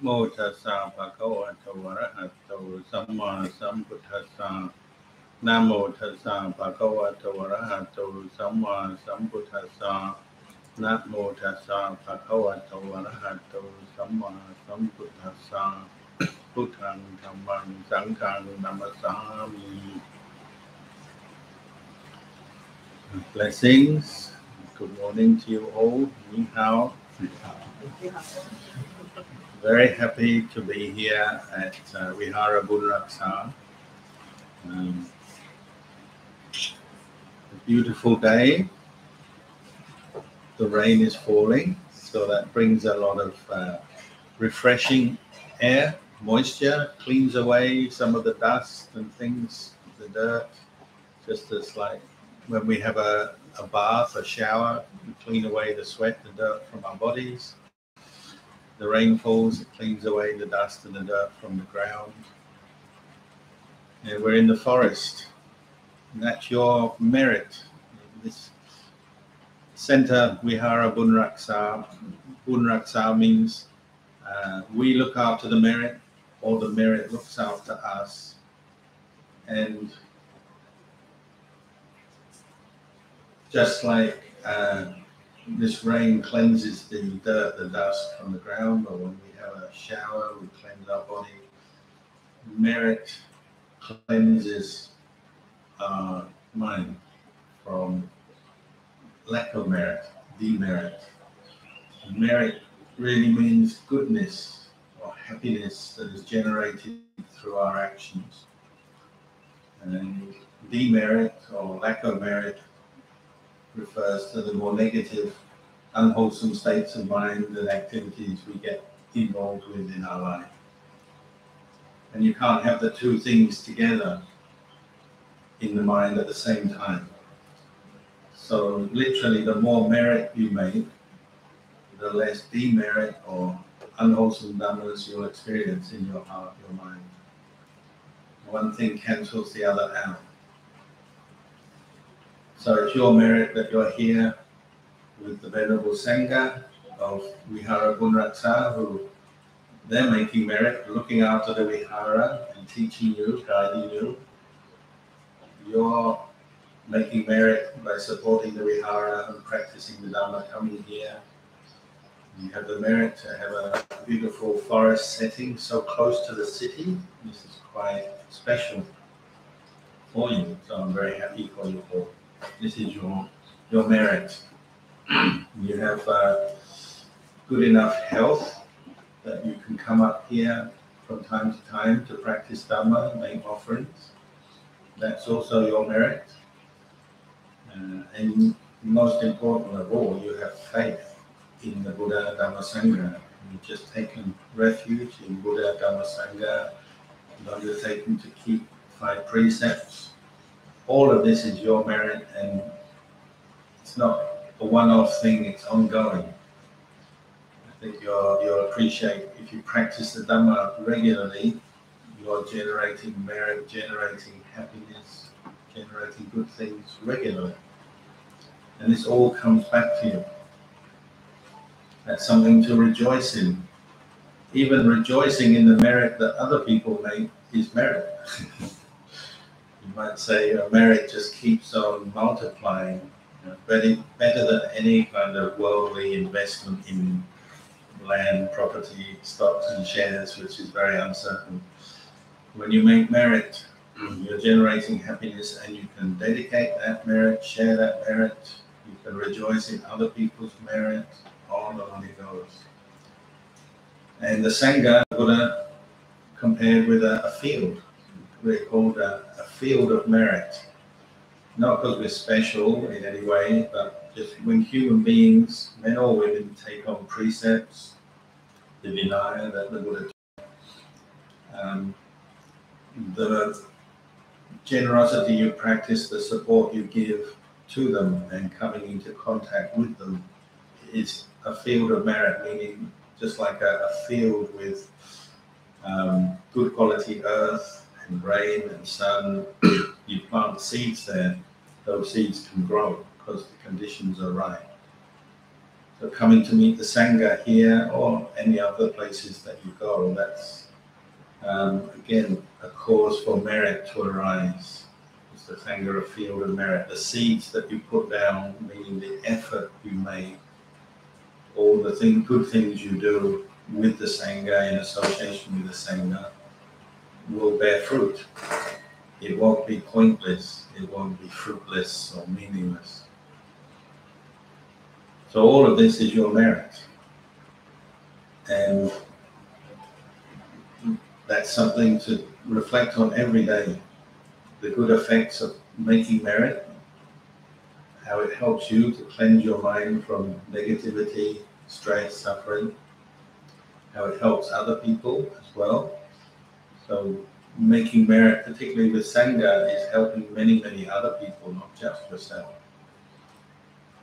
โมตัสสะภะคะวะโตอะระหะโตสัมมาสัมพุทธัสสะนะโมตัสสะภะคะวะโตอะระหะโตสัมมาสัมพุทธัสสะนะโมตัสสะภะคะวะโตอะระหะโตสัมมาสัมพุทธัสสะพุทธังธัมมังสังฆังนะมัสสามิ Blessings. Good morning to you all. Ni hao. Very happy to be here at Vihara Bunraksa. A beautiful day. The rain is falling, so that brings a lot of refreshing air, moisture, cleans away some of the dust and things, the dirt, just as like when we have a bath, a shower, we clean away the sweat, the dirt from our bodies. The rain falls, it cleans away the dust and the dirt from the ground. And we're in the forest. And that's your merit. This center, Vihara Bunraksa. Bunraksa means we look after the merit, or the merit looks after us. And just like this rain cleanses the dirt, the dust from the ground, or when we have a shower, we cleanse our body. Merit cleanses our mind from lack of merit, demerit. Merit really means goodness or happiness that is generated through our actions. And demerit or lack of merit refers to the more negative, unwholesome states of mind and activities we get involved with in our life. And you can't have the two things together in the mind at the same time. So literally, the more merit you make, the less demerit or unwholesome dhammas you'll experience in your heart, your mind. One thing cancels the other out. So it's your merit that you're here with the Venerable Sangha of Vihara Bunraksa, who they're making merit, looking after the Vihara and teaching you, guiding you. You're making merit by supporting the Vihara and practicing the Dhamma, coming here. You have the merit to have a beautiful forest setting so close to the city. This is quite special for you, so I'm very happy for you all. This is your merit. You have good enough health that you can come up here from time to time to practice Dhamma, make offerings. That's also your merit. And most important of all, you have faith in the Buddha, Dhamma, Sangha. You've just taken refuge in Buddha, Dhamma, Sangha. You've undertaken to keep 5 precepts. All of this is your merit, and it's not a one-off thing, it's ongoing. I think you'll appreciate if you practice the Dhamma regularly, you're generating merit, generating happiness, generating good things regularly. And this all comes back to you. That's something to rejoice in. Even rejoicing in the merit that other people make is merit. You might say merit just keeps on multiplying, better than any kind of worldly investment in land, property, stocks and shares, which is very uncertain. When you make merit, you're generating happiness, and you can dedicate that merit, share that merit, you can rejoice in other people's merit, on and on it goes. And the Sangha, Buddha compared with a field. We're called a field of merit. Not because we're special in any way, but just when human beings, men or women, take on precepts, the Vinaya that the Buddha taught, the generosity you practice, the support you give to them and coming into contact with them is a field of merit, meaning just like a field with good quality earth and rain and sun. You plant seeds there, those seeds can grow because the conditions are right. So So coming to meet the Sangha here or any other places that you go, that's again a cause for merit to arise. It's the Sangha of field of merit. The seeds that you put down, meaning the effort you make, all the good things you do with the Sangha, in association with the Sangha, will bear fruit. It won't be pointless, it won't be fruitless or meaningless. So all of this is your merit. And that's something to reflect on every day. The good effects of making merit, how it helps you to cleanse your mind from negativity, stress, suffering, how it helps other people as well. So making merit, particularly with Sangha, is helping many, many other people, not just yourself.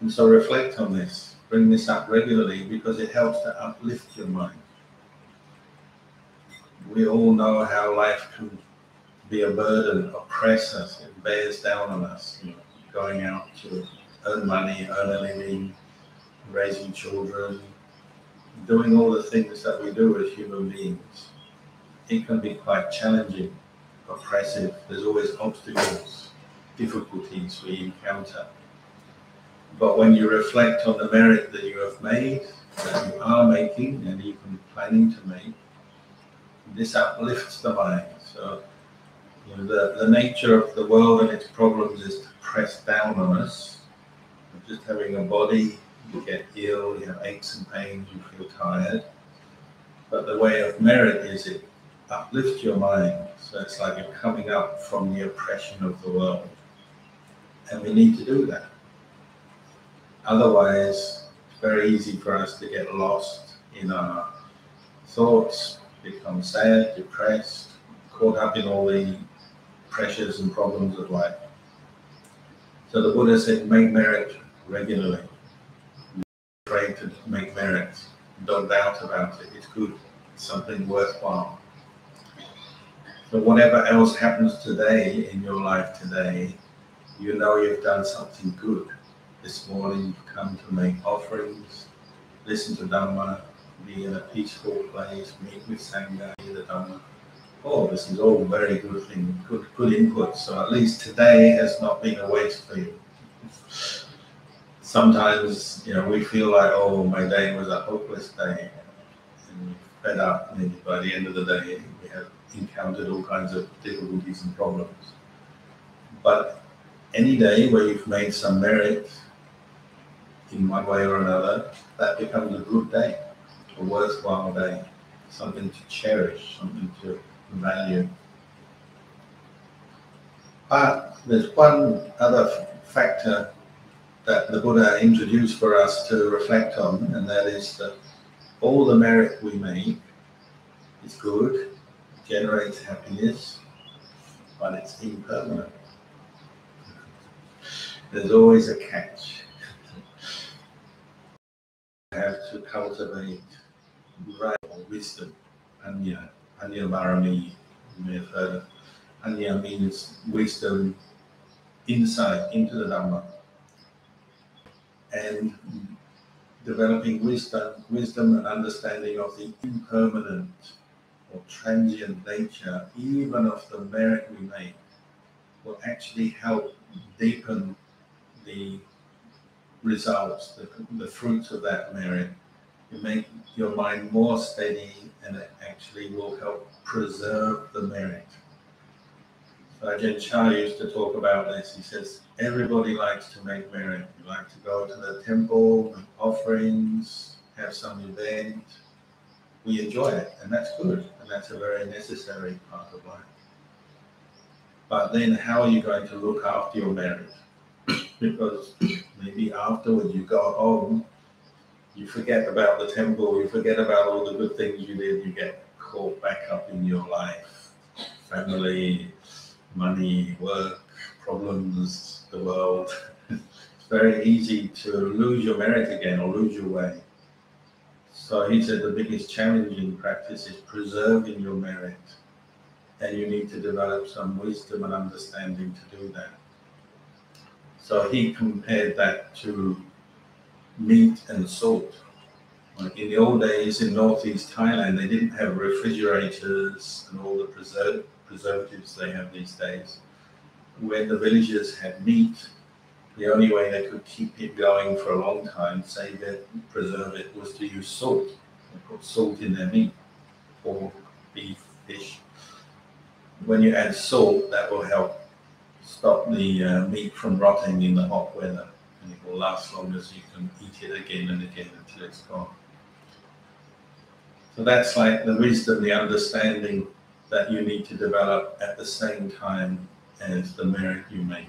And so reflect on this, bring this up regularly, because it helps to uplift your mind. We all know how life can be a burden, oppress us, it bears down on us. Going out to earn money, earn a living, raising children, doing all the things that we do as human beings. It can be quite challenging, oppressive. There's always obstacles, difficulties we encounter. But when you reflect on the merit that you have made, that you are making, and even planning to make, this uplifts the mind. So the nature of the world and its problems is to press down on us. Just having a body, you get ill, you have aches and pains, you feel tired. But the way of merit is it uplifts your mind. So it's like you're coming up from the oppression of the world. And we need to do that. Otherwise, it's very easy for us to get lost in our thoughts, become sad, depressed, caught up in all the pressures and problems of life. So the Buddha said, make merit regularly. Be afraid to make merit. Don't doubt about it. It's good. It's something worthwhile. So whatever else happens today in your life today, you know you've done something good. This morning you've come to make offerings, listen to Dhamma, be in a peaceful place, meet with Sangha, hear the Dhamma. Oh, this is all very good thing, good input. So at least today has not been a waste for you. Sometimes, we feel like, oh, my day was a hopeless day, and we're fed up. Maybe by the end of the day, we have encountered all kinds of difficulties and problems. But any day where you've made some merit in one way or another, that becomes a good day, a worthwhile day, something to cherish, something to value. But there's one other factor that the Buddha introduced for us to reflect on, and that is that all the merit we make is good, generates happiness, but it's impermanent. There's always a catch. You have to cultivate right wisdom, anya barami. You may have heard of anya means wisdom, insight into the Dhamma, and developing wisdom and understanding of the impermanent or transient nature, even of the merit we make, will actually help deepen the results, the fruits of that merit. You make your mind more steady, and it actually will help preserve the merit. So Ajahn Kalyano used to talk about this. He says, everybody likes to make merit. You like to go to the temple, make offerings, have some event. We enjoy it, and that's good, and that's a very necessary part of life. But then how are you going to look after your merit? Because maybe afterwards you go home, you forget about the temple, you forget about all the good things you did, you get caught back up in your life, family, money, work, problems, the world. It's very easy to lose your merit again or lose your way. So he said the biggest challenge in practice is preserving your merit, and you need to develop some wisdom and understanding to do that. So he compared that to meat and salt. Like in the old days in northeast Thailand, they didn't have refrigerators and all the preservatives they have these days. When the villagers had meat, the only way they could keep it going for a long time, save it, preserve it, was to use salt. They put salt in their meat, pork, beef, fish. When you add salt, that will help stop the meat from rotting in the hot weather, and it will last longer so you can eat it again and again until it's gone. So that's like the wisdom, the understanding that you need to develop at the same time as the merit you make.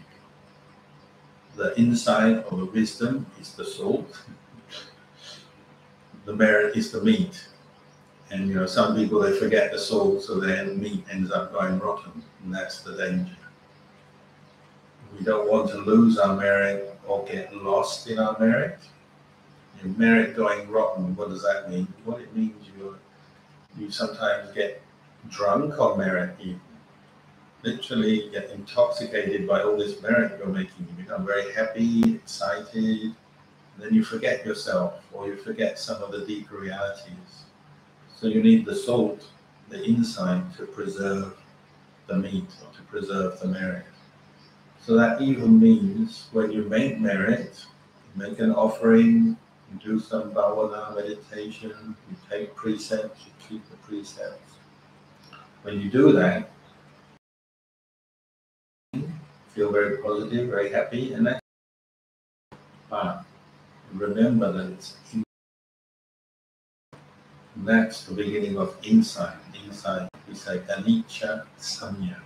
The inside of the wisdom is the salt. The merit is the meat. And you know, some people, they forget the salt, so their meat ends up going rotten, and that's the danger. We don't want to lose our merit or get lost in our merit. Your merit going rotten, what does that mean? What it means, you sometimes get drunk on merit. You literally get intoxicated by all this merit you're making. You become very happy, excited, and then you forget yourself, or you forget some of the deeper realities. So you need the salt, the insight, to preserve the meat, or to preserve the merit. So that even means when you make merit, you make an offering, you do some bhavana meditation, you take precepts, you keep the precepts. When you do that, you feel very positive, very happy, and but remember that it's that's the beginning of insight. Insight is like anicca samya.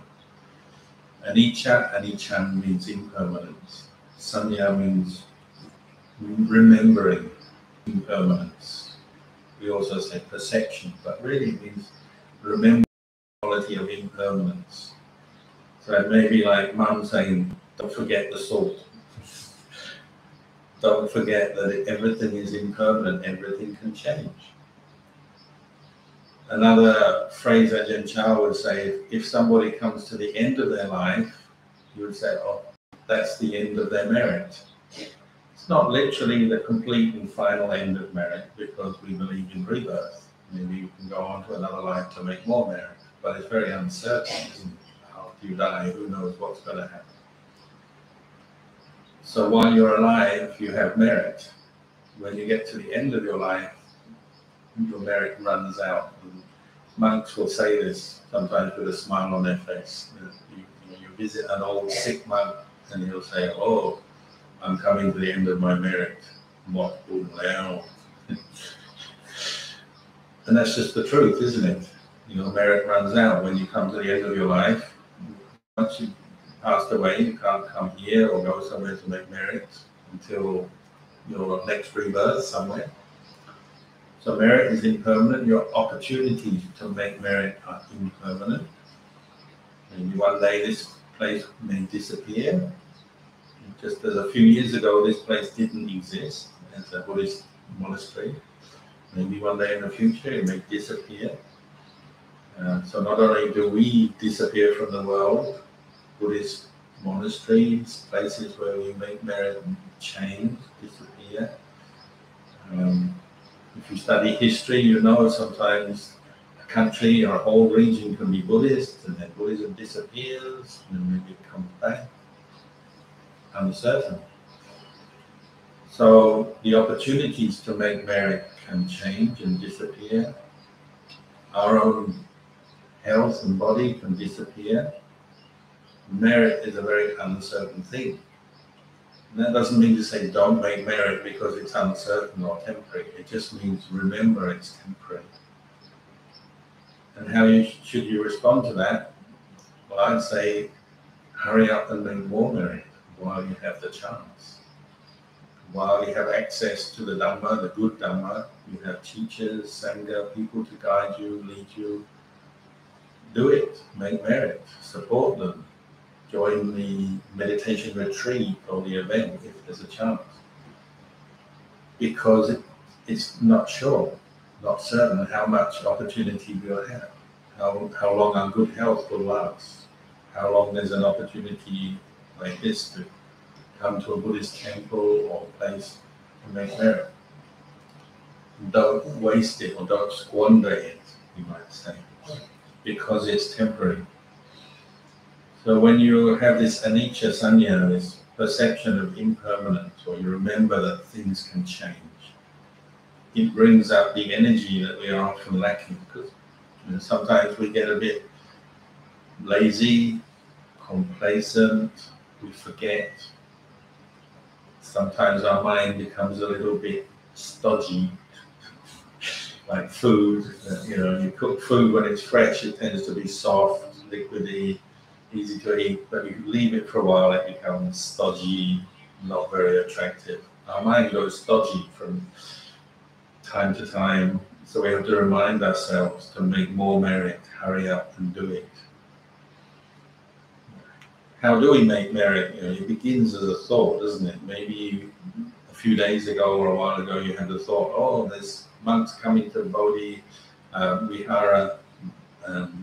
Anicca means impermanence. Samya means remembering impermanence. We also say perception, but really it means remembering the quality of impermanence. So it may be like Mum saying, don't forget the salt. Don't forget that everything is impermanent, everything can change. Another phrase Ajahn Chah would say, if somebody comes to the end of their life, you would say, oh, that's the end of their merit. It's not literally the complete and final end of merit, because we believe in rebirth. Maybe you can go on to another life to make more merit, but it's very uncertain, isn't it? After you die, who knows what's going to happen. So while you're alive, you have merit. When you get to the end of your life, your merit runs out. And monks will say this sometimes with a smile on their face. You visit an old sick monk and he'll say, oh, I'm coming to the end of my merit. And that's just the truth, isn't it? Your merit runs out when you come to the end of your life. Once you've passed away, you can't come here or go somewhere to make merit until your next rebirth somewhere. So merit is impermanent. Your opportunities to make merit are impermanent. Maybe one day this place may disappear. Just as a few years ago, this place didn't exist as a Buddhist monastery. Maybe one day in the future it may disappear. So not only do we disappear from the world, Buddhist monasteries, places where we make merit change, disappear. If you study history, you know sometimes a country or a whole region can be Buddhist, and then Buddhism disappears, and then maybe it comes back. Uncertain. So the opportunities to make merit can change and disappear. Our own health and body can disappear. Merit is a very uncertain thing. And that doesn't mean to say don't make merit because it's uncertain or temporary. It just means remember it's temporary. And how should you respond to that? Well, I'd say hurry up and make more merit while you have the chance. While you have access to the Dhamma, the good Dhamma, you have teachers, Sangha, people to guide you, lead you. Do it, make merit, support them. Join the meditation retreat or the event if there's a chance. Because it's not sure, not certain how much opportunity we'll have, how long our good health will last, how long there's an opportunity like this to come to a Buddhist temple or place to make merit. Don't waste it or don't squander it, you might say, because it's temporary. So when you have this anicca sanya, this perception of impermanence, or you remember that things can change, it brings up the energy that we are often lacking, because sometimes we get a bit lazy, complacent, we forget. Sometimes our mind becomes a little bit stodgy, like food. You cook food when it's fresh, it tends to be soft, liquidy, easy to eat, but you leave it for a while, it becomes stodgy, not very attractive. Our mind goes stodgy from time to time, so we have to remind ourselves to make more merit, hurry up and do it. How do we make merit? It begins as a thought, doesn't it? Maybe a few days ago or a while ago you had the thought, oh, there's monks coming to Bodhi Vihara,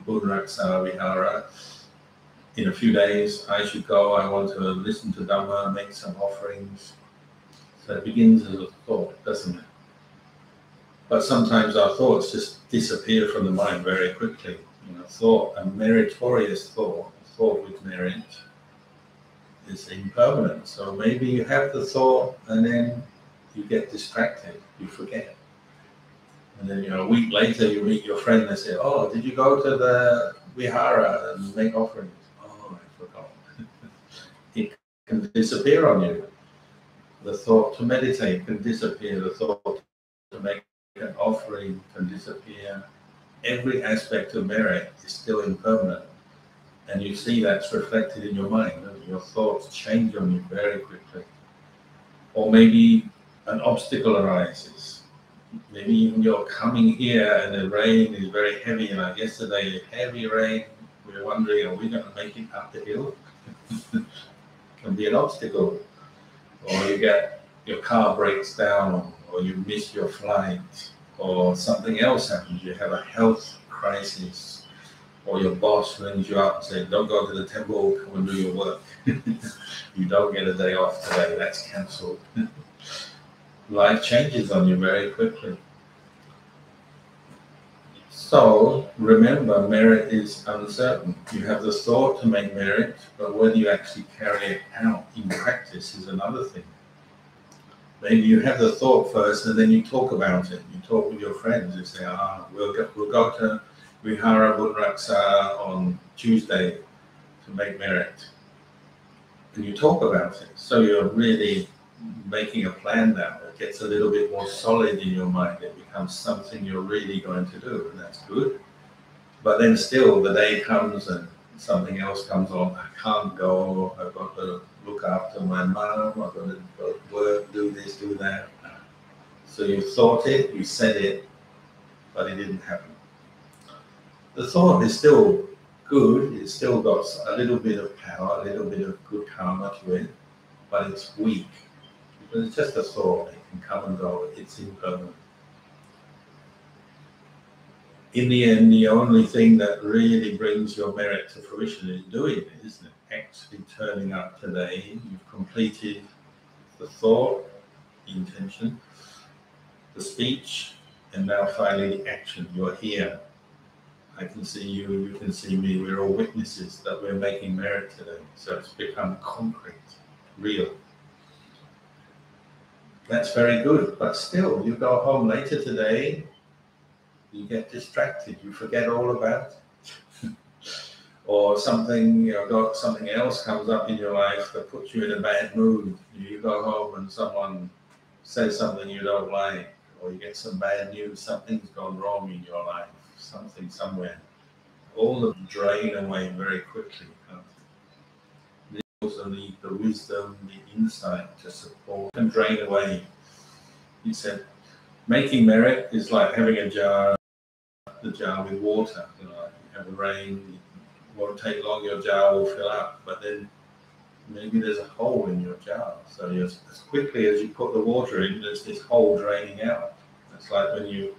Buddharaksa Vihara. In a few days I should go, I want to listen to Dhamma, make some offerings. So it begins as a thought, doesn't it? But sometimes our thoughts just disappear from the mind very quickly. Thought, a meritorious thought, a thought with merit, is impermanent. So maybe you have the thought and then you get distracted, you forget. And then a week later you meet your friend and they say, oh, did you go to the Vihara and make offerings? Oh, I forgot. It can disappear on you. The thought to meditate can disappear, the thought to make an offering can disappear. Every aspect of merit is still impermanent. And you see that's reflected in your mind. Your thoughts change on you very quickly. Or maybe an obstacle arises. Maybe even you're coming here and the rain is very heavy. Like yesterday, heavy rain. We're wondering, are we going to make it up the hill? It can be an obstacle. Or your car breaks down, or you miss your flight, or something else happens. You have a health crisis. Or your boss rings you up and says, don't go to the temple, come and do your work. You don't get a day off today, that's cancelled. Life changes on you very quickly. So remember, merit is uncertain. You have the thought to make merit, but whether you actually carry it out in practice is another thing. Maybe you have the thought first and then you talk about it. You talk with your friends, you say, we'll go to Vihara Buddharaksa on Tuesday to make merit. And you talk about it. So you're really making a plan now. It gets a little bit more solid in your mind. It becomes something you're really going to do, and that's good. But then still the day comes and something else comes on. I can't go. I've got to look after my mom. I've got to go to work, do this, do that. So you thought it, you said it, but it didn't happen. The thought is still good, it's still got a little bit of power, a little bit of good karma to it, but it's weak. Because it's just a thought, it can come and go, it's impermanent. In the end, the only thing that really brings your merit to fruition is doing it, isn't it? Actually turning up today, you've completed the thought, the intention, the speech, and now finally the action. You're here. I can see you, you can see me. We're all witnesses that we're making merit today. So it's become concrete, real. That's very good, but still, you go home later today, you get distracted, you forget all about it. Or something, something else comes up in your life that puts you in a bad mood. You go home and someone says something you don't like, or you get some bad news, something's gone wrong in your life, something somewhere. All of them drain away very quickly. You also need the wisdom, the insight to support and drain away. He said, making merit is like having the jar with water. You have the rain, it won't take long, your jar will fill up, but then maybe there's a hole in your jar. So as quickly as you put the water in, there's this hole draining out. It's like when you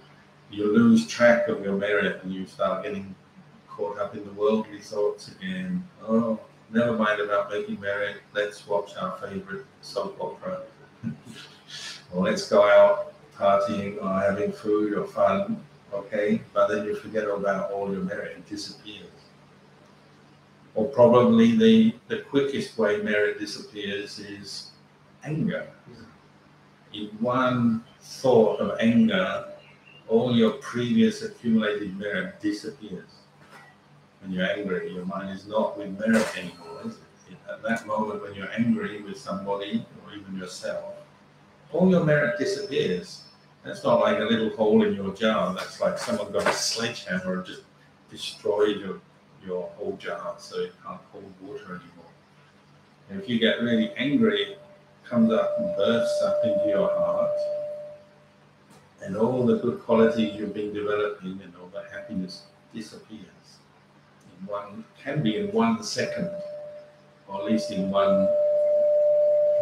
lose track of your merit and you start getting caught up in the worldly thoughts again. Oh, never mind about making merit, let's watch our favorite soap opera. or let's go out partying or having food or fun, okay, but then you forget about all your merit, it disappears. Or probably the quickest way merit disappears is anger. In one thought of anger, all your previous accumulated merit disappears. When you're angry, your mind is not with merit anymore, is it? At that moment when you're angry with somebody or even yourself, all your merit disappears. That's not like a little hole in your jar. That's like someone got a sledgehammer and just destroyed your whole jar so it can't hold water anymore. And if you get really angry, it comes up and bursts up into your heart, and all the good qualities you've been developing and all the happiness disappears. Can be in 1 second, or at least in 1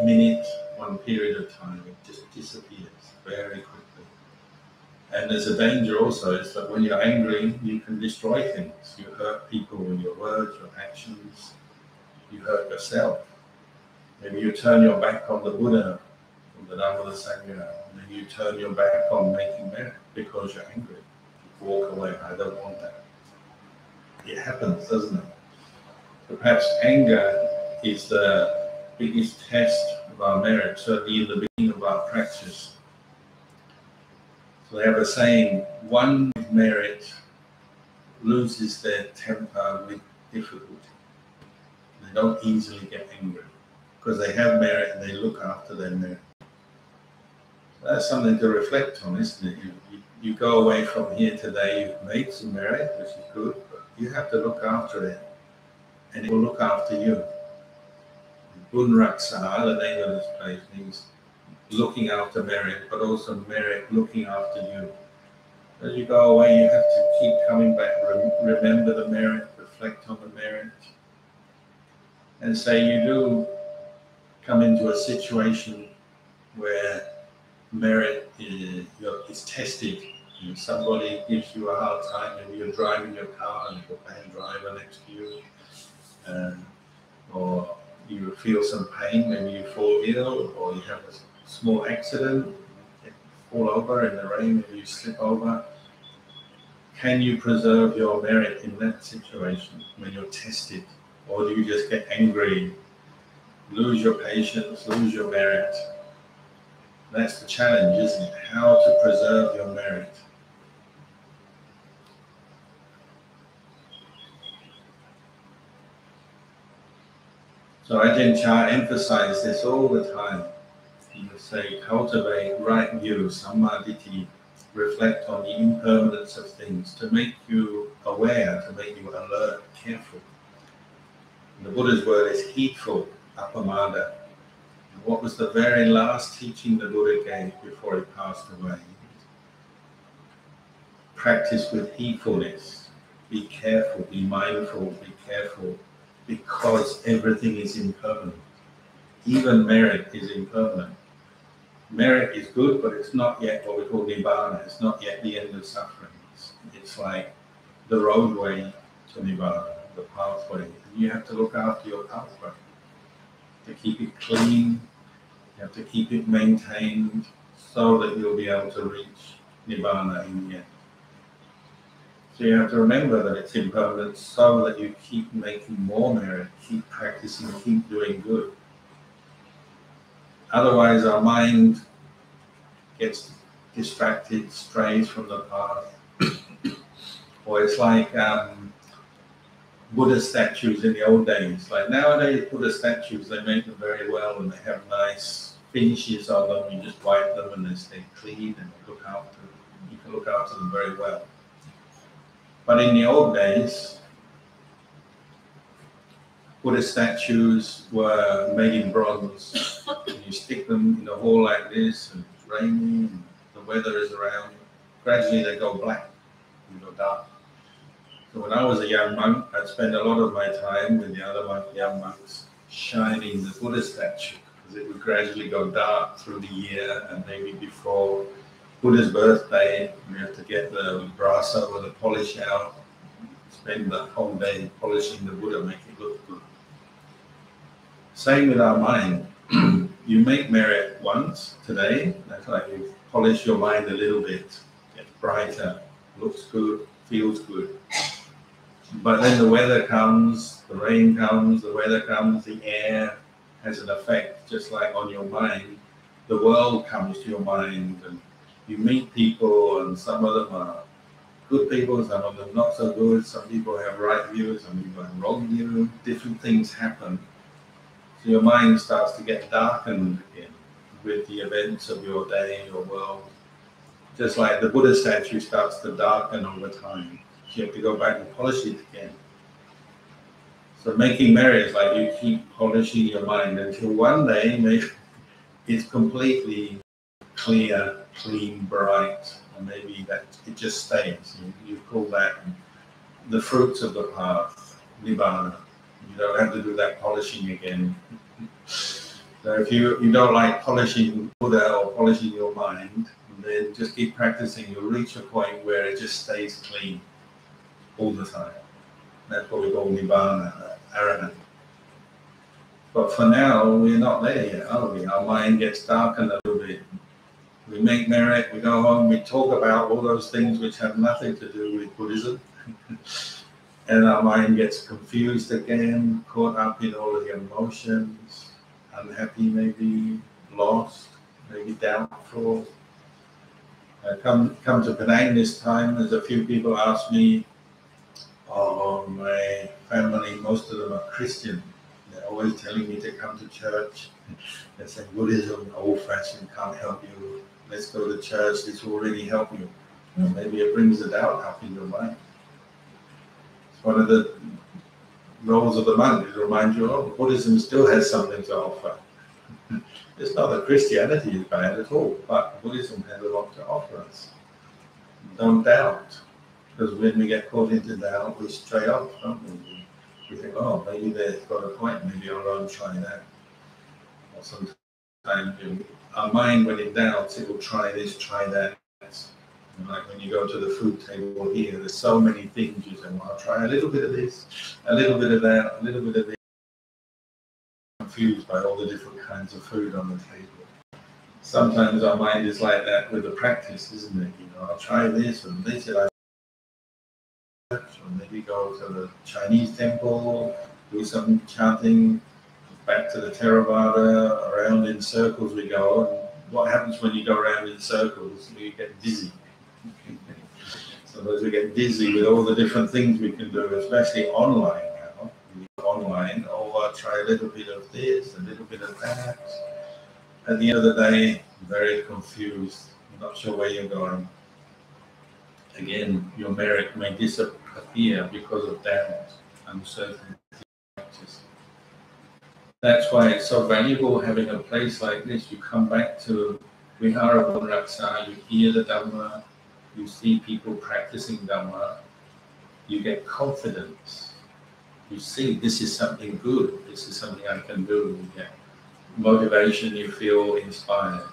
minute, 1 period of time. It just disappears very quickly. And there's a danger also is that when you're angry, you can destroy things. You hurt people with your words, your actions. You hurt yourself. Maybe you turn your back on the Buddha, or the Dhamma, the Sangha. Maybe you turn your back on making merit because you're angry. You walk away. I don't want that. It happens, doesn't it? So perhaps anger is the biggest test of our merit, certainly in the beginning of our practice. So they have a saying, one with merit loses their temper with difficulty. They don't easily get angry because they have merit and they look after their merit. So that's something to reflect on, isn't it? You go away from here today, you've made some merit, which is good, but you have to look after it, and it will look after you. Bunraksa, the name of this place, means looking after merit, but also merit looking after you. As you go away, you have to keep coming back, remember the merit, reflect on the merit, and say you do come into a situation where merit is tested. Somebody gives you a hard time, maybe you're driving your car and you've got a bad driver next to you, or you feel some pain, maybe you fall ill, or you have a small accident, you fall over in the rain, maybe you slip over. Can you preserve your merit in that situation when you're tested? Or do you just get angry, lose your patience, lose your merit? That's the challenge, isn't it? How to preserve your merit. So Ajahn Chah emphasized this all the time. He would say, cultivate right view, sammaditthi, reflect on the impermanence of things, to make you aware, to make you alert, careful. And the Buddha's word is heedful, appamada. And what was the very last teaching the Buddha gave before he passed away? Practice with heedfulness. Be careful, be mindful, be careful, because everything is impermanent. Even merit is impermanent. Merit is good, but it's not yet what we call nibbana. It's not yet the end of suffering. It's like the roadway to nibbana, the pathway. You have to look after your pathway, to keep it clean. You have to keep it maintained so that you'll be able to reach nibbana in the end. So you have to remember that it's impermanent so that you keep making more merit, keep practicing, keep doing good. Otherwise our mind gets distracted, strays from the path. Or it's like Buddha statues in the old days. Like nowadays Buddha statues, they make them very well and they have nice finishes on them. You just wipe them and they stay clean and you can look after them very well. But in the old days, Buddha statues were made in bronze. And you stick them in a hall like this, and it's raining, and the weather is around. Gradually they go black and go dark. So when I was a young monk, I'd spend a lot of my time with the other young monks shining the Buddha statue, because it would gradually go dark through the year, and maybe before Buddha's birthday, we have to get the brass over the polish out, spend the whole day polishing the Buddha, make it look good. Same with our mind. you make merit once today. That's like you polish your mind a little bit, gets brighter, looks good, feels good. But then the weather comes, the rain comes, the weather comes, the air has an effect, just like on your mind. The world comes to your mind, and you meet people, and some of them are good people, some of them not so good. Some people have right views, some people have wrong views. Different things happen. So your mind starts to get darkened again with the events of your day, your world. Just like the Buddha statue starts to darken over time. So you have to go back and polish it again. So making merit is like you keep polishing your mind until one day maybe it's completely clear, clean, bright, and maybe that it just stays. You call that the fruits of the path, nibbana. You don't have to do that polishing again. So if you don't like polishing Buddha or polishing your mind, then just keep practicing. You'll reach a point where it just stays clean all the time. That's what we call nibbana, arahant. But for now, we're not there yet, are we? Our mind gets darkened a little bit. We make merit, we go home, we talk about all those things which have nothing to do with Buddhism. And our mind gets confused again, caught up in all of the emotions, unhappy maybe, lost, maybe doubtful. Come to Penang this time, there's a few people ask me, oh, my family, most of them are Christian. They're always telling me to come to church. They say Buddhism, old-fashioned, can't help you. Let's go to church, this will really help you. Maybe it brings the doubt up in your mind. It's one of the roles of the monk, is to remind you, oh, Buddhism still has something to offer. It's not that Christianity is bad at all, but Buddhism has a lot to offer us. Don't doubt, because when we get caught into doubt, we stray off, don't we? We think, oh, maybe they've got a point, maybe I'll go and try that. Or sometimes our mind, when it doubts, it will try this, try that. And like when you go to the food table here, there's so many things you say, well, I'll try a little bit of this, a little bit of that, a little bit of this. Confused by all the different kinds of food on the table. Sometimes our mind is like that with the practice, isn't it? You know, I'll try this and this, and or maybe go to the Chinese temple, do some chanting, back to the Theravada, around in circles we go. And what happens when you go around in circles? You get dizzy. Sometimes we get dizzy with all the different things we can do, especially online now. Online, oh, I'll try a little bit of this, a little bit of that. At the end of the day, very confused, not sure where you're going. Again, your merit may disappear because of doubt, uncertainty. That's why it's so valuable having a place like this. You come back to Vihara Raksa, you hear the Dhamma, you see people practicing Dhamma, you get confidence. You see, this is something good, this is something I can do. You get motivation, you feel inspired.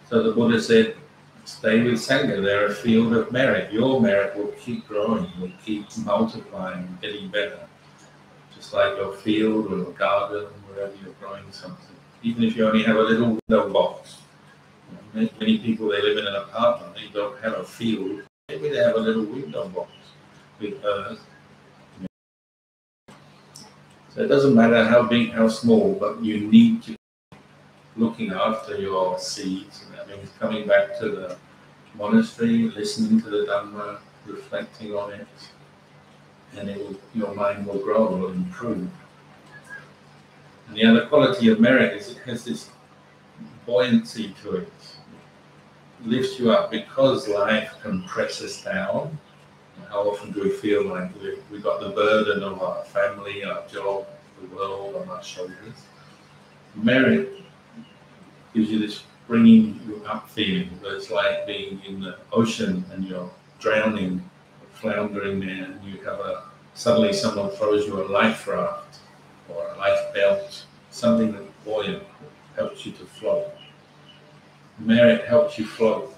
So the Buddha said, stay with Sangha, they're a field of merit. Your merit will keep growing, will keep multiplying, getting better. Just like your field or your garden, wherever you're growing something. Even if you only have a little window box. Many people, they live in an apartment, they don't have a field. Maybe they have a little window box with earth. So it doesn't matter how big, how small, but you need to be looking after your seeds. And that means coming back to the monastery, listening to the Dhamma, reflecting on it, and your mind will grow, will improve. And the other quality of merit is it has this buoyancy to it. It lifts you up because life can press us down. How often do we feel like we've got the burden of our family, our job, the world on our shoulders? Merit gives you this bringing you up feeling. It's like being in the ocean and you're drowning, floundering there, and you have suddenly someone throws you a life raft or a life belt, something that's buoyant, helps you to float. Merit helps you float.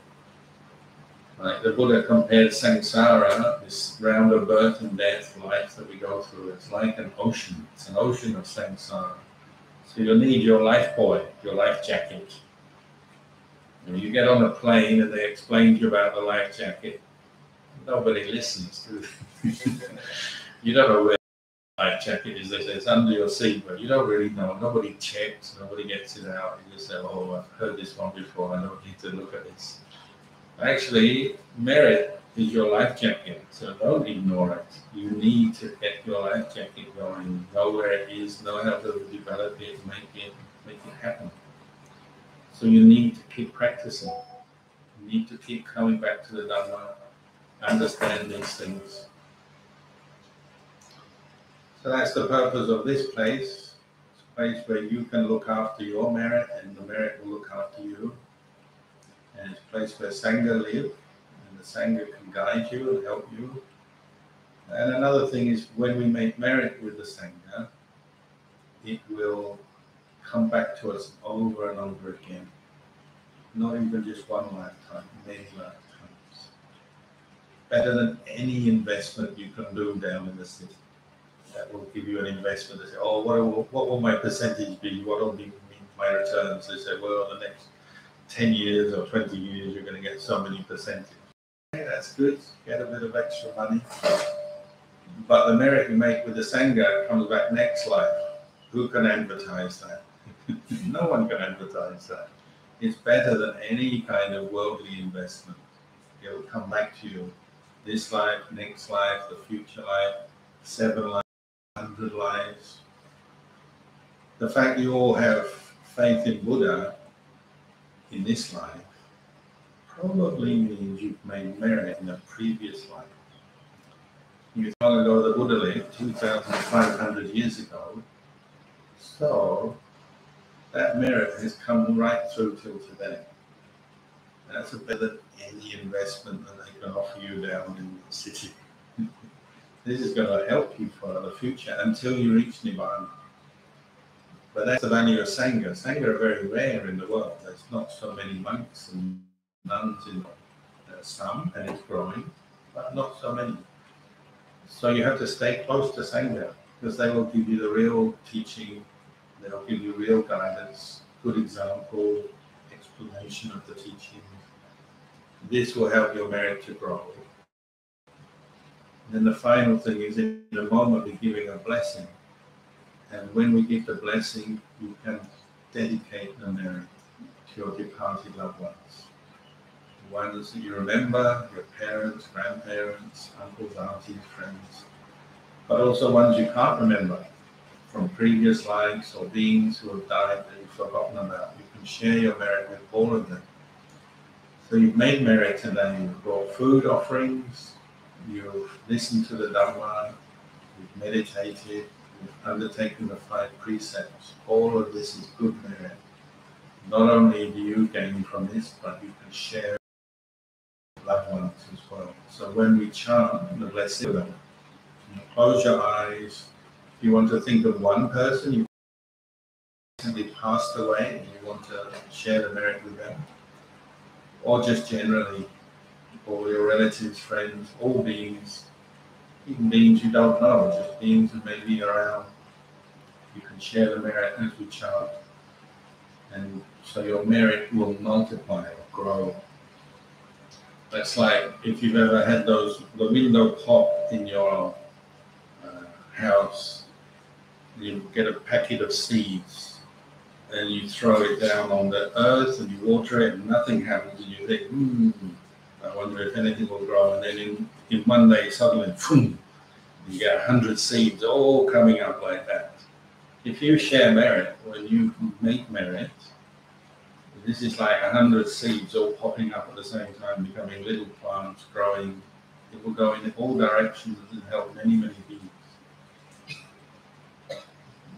Like the Buddha compared samsara, this round of birth and death life that we go through, it's like an ocean. It's an ocean of samsara. So you'll need your life buoy, your life jacket. When you get on a plane and they explain to you about the life jacket, nobody listens to it. You don't know where the life jacket is. They say it's under your seat, but you don't really know. Nobody checks, nobody gets it out. You just say, oh, I've heard this one before, I don't need to look at this. Actually, merit is your life jacket, so don't ignore it. You need to get your life jacket going, know where it is, know how to develop it, make it happen. So you need to keep practicing. You need to keep coming back to the Dhamma, understand these things. So that's the purpose of this place. It's a place where you can look after your merit and the merit will look after you. And it's a place where Sangha live, and the Sangha can guide you and help you. And another thing is when we make merit with the Sangha, it will come back to us over and over again. Not even just one lifetime, many lifetimes. Better than any investment you can do down in the city. That will give you an investment. They say, oh, what will my percentage be? What will be my returns? They say, well, the next 10 years or 20 years, you're going to get so many percentage. Okay, that's good. Get a bit of extra money. But the merit you make with the Sangha comes back next life. Who can advertise that? No one can advertise that. It's better than any kind of worldly investment. It will come back to you. This life, next life, the future life, 7 lives, 100 lives. The fact you all have faith in Buddha in this life probably means you've made merit in a previous life. You long ago the Buddha lived 2,500 years ago, so that merit has come right through till today. That's better than any investment that they can offer you down in the city. This is going to help you for the future until you reach Nibbana. But that's the value of Sangha. Sangha are very rare in the world. There's not so many monks and nuns in the world. There are some, and it's growing, but not so many. So you have to stay close to Sangha, because they will give you the real teaching, they'll give you real guidance, good example, explanation of the teaching. This will help your merit to grow. And then the final thing is, in the moment we're giving a blessing. And when we give the blessing, you can dedicate the merit to your departed loved ones. The ones that you remember, your parents, grandparents, uncles, aunties, friends, but also ones you can't remember from previous lives or beings who have died that you've forgotten about. You can share your merit with all of them. So you've made merit today. You've brought food offerings, you've listened to the Dhamma, you've meditated, you've undertaken the 5 precepts. All of this is good merit. Not only do you gain from this, but you can share with loved ones as well. So when we chant the blessing, you close your eyes. If you want to think of one person you recently passed away and you want to share the merit with them, or just generally, all your relatives, friends, all beings, even beings you don't know, just beings that may be around, you can share the merit as we chant. And so your merit will multiply or grow. That's like if you've ever had the window pop in your house, you get a packet of seeds and you throw it down on the earth and you water it and nothing happens and you think, I wonder if anything will grow. And then in one day suddenly, boom, you get 100 seeds all coming up like that. If you share merit, when you make merit, this is like 100 seeds all popping up at the same time, becoming little plants, growing. It will go in all directions and help many, many beings.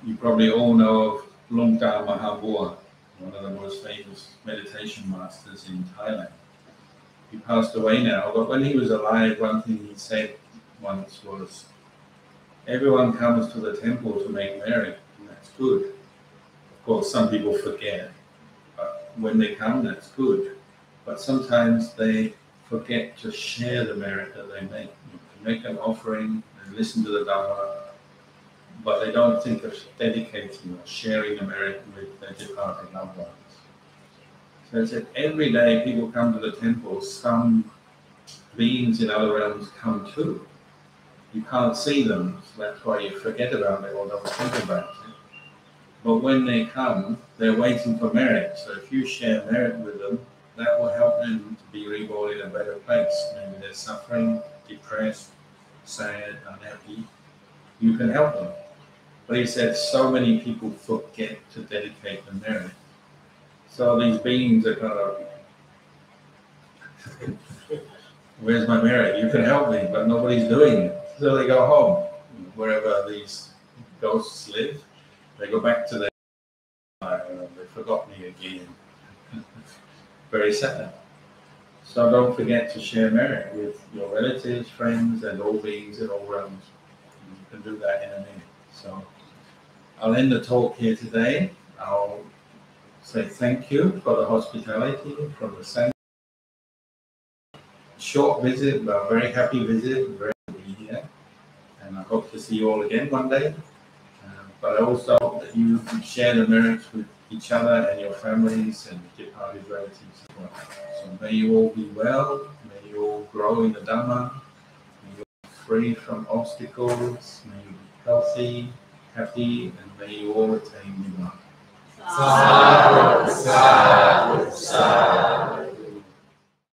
You probably all know of Lungta Mahabua, one of the most famous meditation masters in Thailand. He passed away now, but when he was alive, one thing he said once was, everyone comes to the temple to make merit, and that's good. Of course, some people forget, but when they come, that's good. But sometimes they forget to share the merit that they make. They make an offering, they listen to the Dhamma, but they don't think of dedicating or sharing the merit with their departed loved ones. So it said every day people come to the temple, some beings in other realms come too. You can't see them, so that's why you forget about it or don't think about it. But when they come, they're waiting for merit. So if you share merit with them, that will help them to be reborn in a better place. Maybe they're suffering, depressed, sad, unhappy. You can help them. But he said so many people forget to dedicate the merit. So these beings are kind of, where's my merit? You can help me, but nobody's doing it. So they go home, wherever these ghosts live. They go back to their life and they forgot me again. Very sad. So don't forget to share merit with your relatives, friends, and all beings in all realms. You can do that in a minute. So I'll end the talk here today. I'll say thank you for the hospitality from the Sangha. Short visit, but a very happy visit, very happy to be here. And I hope to see you all again one day. But I also hope that you share the merits with each other and your families and departed relatives as well. So may you all be well, may you all grow in the Dhamma, may you all be free from obstacles, may you be healthy, happy, and may you all attain Nibbana. Sadhu, sadhu, sadhu.